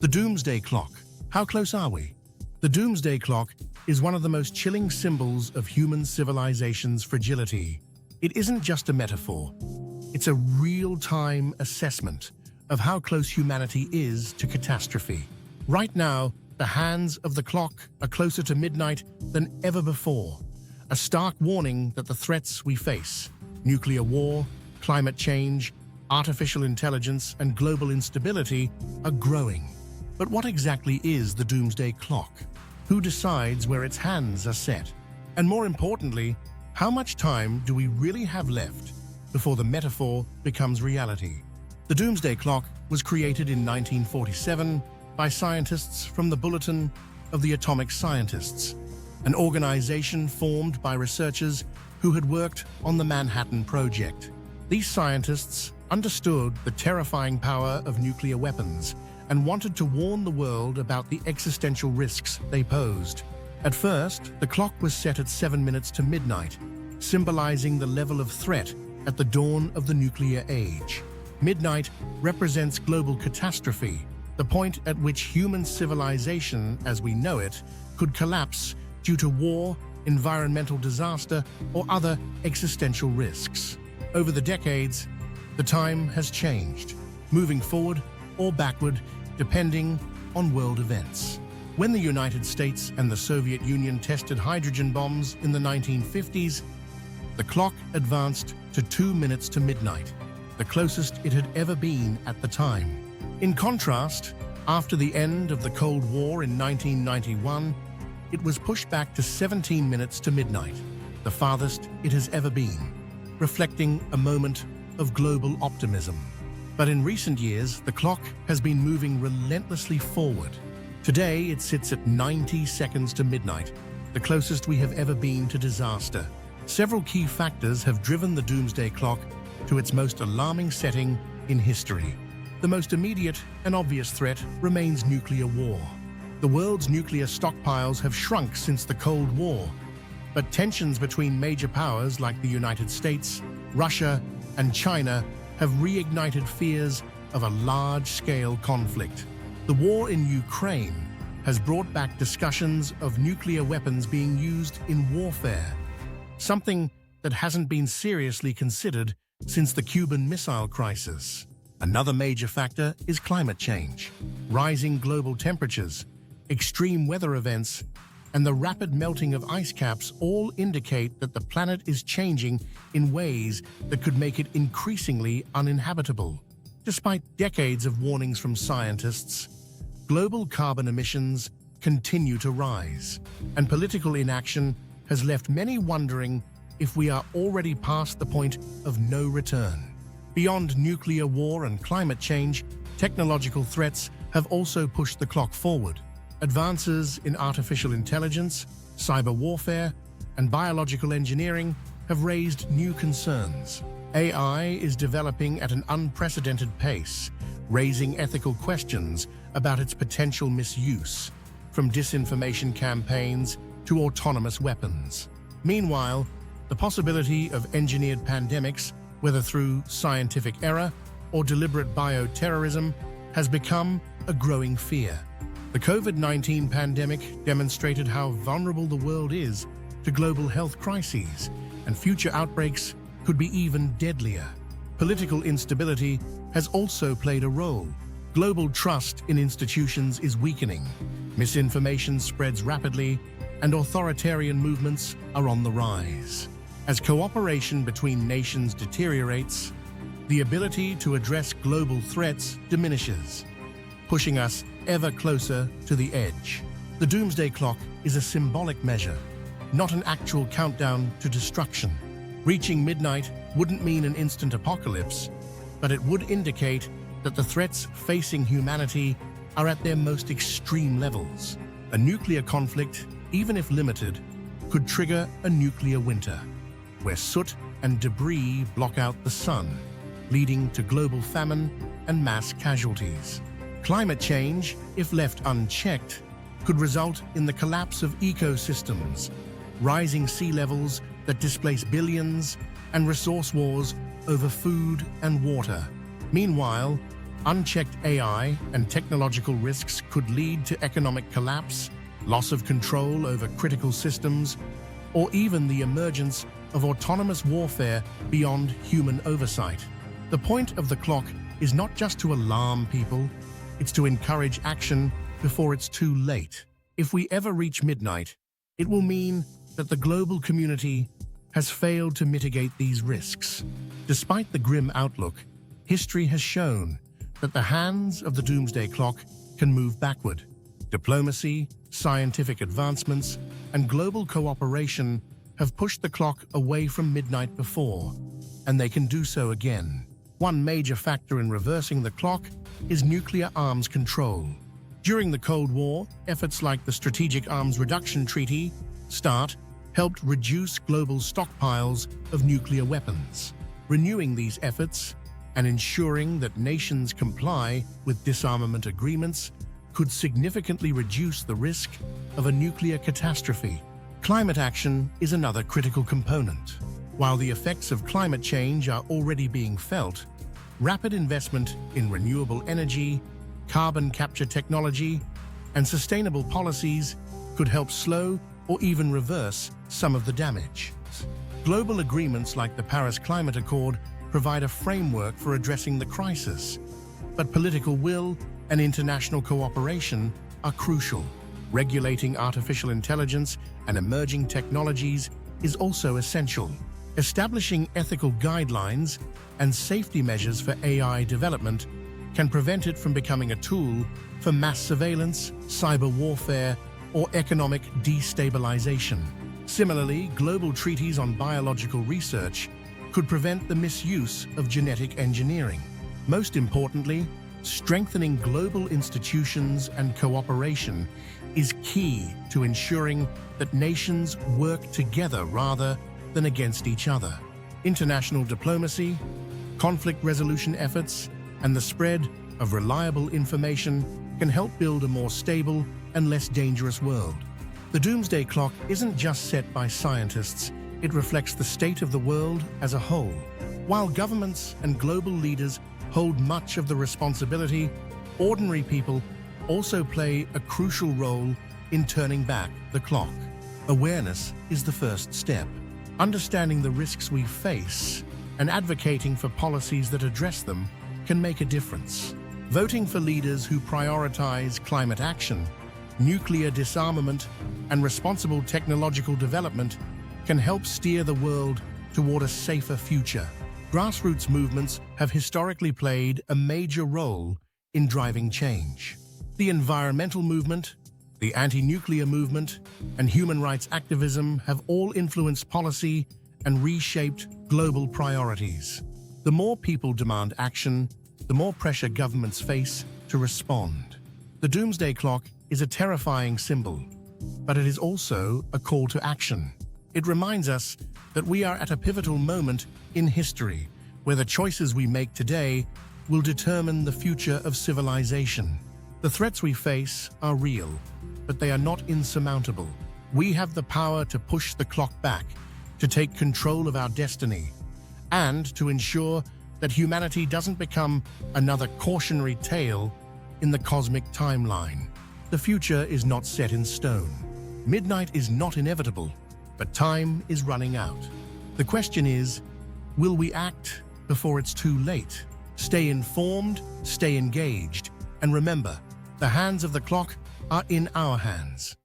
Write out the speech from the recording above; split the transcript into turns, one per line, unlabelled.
The Doomsday Clock. How close are we? The Doomsday Clock is one of the most chilling symbols of human civilization's fragility. It isn't just a metaphor. It's a real-time assessment of how close humanity is to catastrophe. Right now, the hands of the clock are closer to midnight than ever before. A stark warning that the threats we face, nuclear war, climate change, artificial intelligence, and global instability, are growing. But what exactly is the Doomsday Clock? Who decides where its hands are set? And more importantly, how much time do we really have left before the metaphor becomes reality? The Doomsday Clock was created in 1947 by scientists from the Bulletin of the Atomic Scientists, an organization formed by researchers who had worked on the Manhattan Project. These scientists understood the terrifying power of nuclear weapons and wanted to warn the world about the existential risks they posed. At first, the clock was set at 7 minutes to midnight, symbolizing the level of threat at the dawn of the nuclear age. Midnight represents global catastrophe, the point at which human civilization, as we know it, could collapse due to war, environmental disaster, or other existential risks. Over the decades, the time has changed, moving forward or backward, depending on world events. When the United States and the Soviet Union tested hydrogen bombs in the 1950s, the clock advanced to 2 minutes to midnight, the closest it had ever been at the time. In contrast, after the end of the Cold War in 1991, it was pushed back to 17 minutes to midnight, the farthest it has ever been, reflecting a moment of global optimism. But in recent years, the clock has been moving relentlessly forward. Today, it sits at 90 seconds to midnight, the closest we have ever been to disaster. Several key factors have driven the Doomsday Clock to its most alarming setting in history. The most immediate and obvious threat remains nuclear war. The world's nuclear stockpiles have shrunk since the Cold War, but tensions between major powers like the United States, Russia, and China have reignited fears of a large-scale conflict. The war in Ukraine has brought back discussions of nuclear weapons being used in warfare, something that hasn't been seriously considered since the Cuban Missile Crisis. Another major factor is climate change. Rising global temperatures, extreme weather events, and the rapid melting of ice caps all indicate that the planet is changing in ways that could make it increasingly uninhabitable. Despite decades of warnings from scientists, global carbon emissions continue to rise, and political inaction has left many wondering if we are already past the point of no return. Beyond nuclear war and climate change, technological threats have also pushed the clock forward. Advances in artificial intelligence, cyber warfare, and biological engineering have raised new concerns. AI is developing at an unprecedented pace, raising ethical questions about its potential misuse, from disinformation campaigns to autonomous weapons. Meanwhile, the possibility of engineered pandemics, whether through scientific error or deliberate bioterrorism, has become a growing fear. The COVID-19 pandemic demonstrated how vulnerable the world is to global health crises, and future outbreaks could be even deadlier. Political instability has also played a role. Global trust in institutions is weakening, misinformation spreads rapidly, and authoritarian movements are on the rise. As cooperation between nations deteriorates, the ability to address global threats diminishes, pushing us ever closer to the edge. The Doomsday Clock is a symbolic measure, not an actual countdown to destruction. Reaching midnight wouldn't mean an instant apocalypse, but it would indicate that the threats facing humanity are at their most extreme levels. A nuclear conflict, even if limited, could trigger a nuclear winter, where soot and debris block out the sun, leading to global famine and mass casualties. Climate change, if left unchecked, could result in the collapse of ecosystems, rising sea levels that displace billions, and resource wars over food and water. Meanwhile, Unchecked AI and technological risks could lead to economic collapse, loss of control over critical systems, or even the emergence of autonomous warfare beyond human oversight. The point of the clock is not just to alarm people, it's to encourage action before it's too late. If we ever reach midnight, it will mean that the global community has failed to mitigate these risks. Despite the grim outlook, history has shown that the hands of the Doomsday Clock can move backward. Diplomacy, scientific advancements, and global cooperation have pushed the clock away from midnight before, and they can do so again. One major factor in reversing the clock is nuclear arms control. During the Cold War, efforts like the Strategic Arms Reduction Treaty, START, helped reduce global stockpiles of nuclear weapons. Renewing these efforts and ensuring that nations comply with disarmament agreements could significantly reduce the risk of a nuclear catastrophe. Climate action is another critical component. While the effects of climate change are already being felt, rapid investment in renewable energy, carbon capture technology, and sustainable policies could help slow or even reverse some of the damage. Global agreements like the Paris Climate Accord provide a framework for addressing the crisis, but political will and international cooperation are crucial. Regulating artificial intelligence and emerging technologies is also essential. Establishing ethical guidelines and safety measures for AI development can prevent it from becoming a tool for mass surveillance, cyber warfare, or economic destabilization. Similarly, global treaties on biological research could prevent the misuse of genetic engineering. Most importantly, strengthening global institutions and cooperation is key to ensuring that nations work together rather than against each other. International diplomacy, conflict resolution efforts, and the spread of reliable information can help build a more stable and less dangerous world. The Doomsday Clock isn't just set by scientists, it reflects the state of the world as a whole. While governments and global leaders hold much of the responsibility, ordinary people also play a crucial role in turning back the clock. Awareness is the first step. Understanding the risks we face and advocating for policies that address them can make a difference. Voting for leaders who prioritize climate action, nuclear disarmament, and responsible technological development can help steer the world toward a safer future. Grassroots movements have historically played a major role in driving change. The environmental movement, the anti-nuclear movement, and human rights activism have all influenced policy and reshaped global priorities. The more people demand action, the more pressure governments face to respond. The Doomsday Clock is a terrifying symbol, but it is also a call to action. It reminds us that we are at a pivotal moment in history, where the choices we make today will determine the future of civilization. The threats we face are real, but they are not insurmountable. We have the power to push the clock back, to take control of our destiny, and to ensure that humanity doesn't become another cautionary tale in the cosmic timeline. The future is not set in stone. Midnight is not inevitable, but time is running out. The question is, will we act before it's too late? Stay informed, stay engaged, and remember, the hands of the clock are in our hands.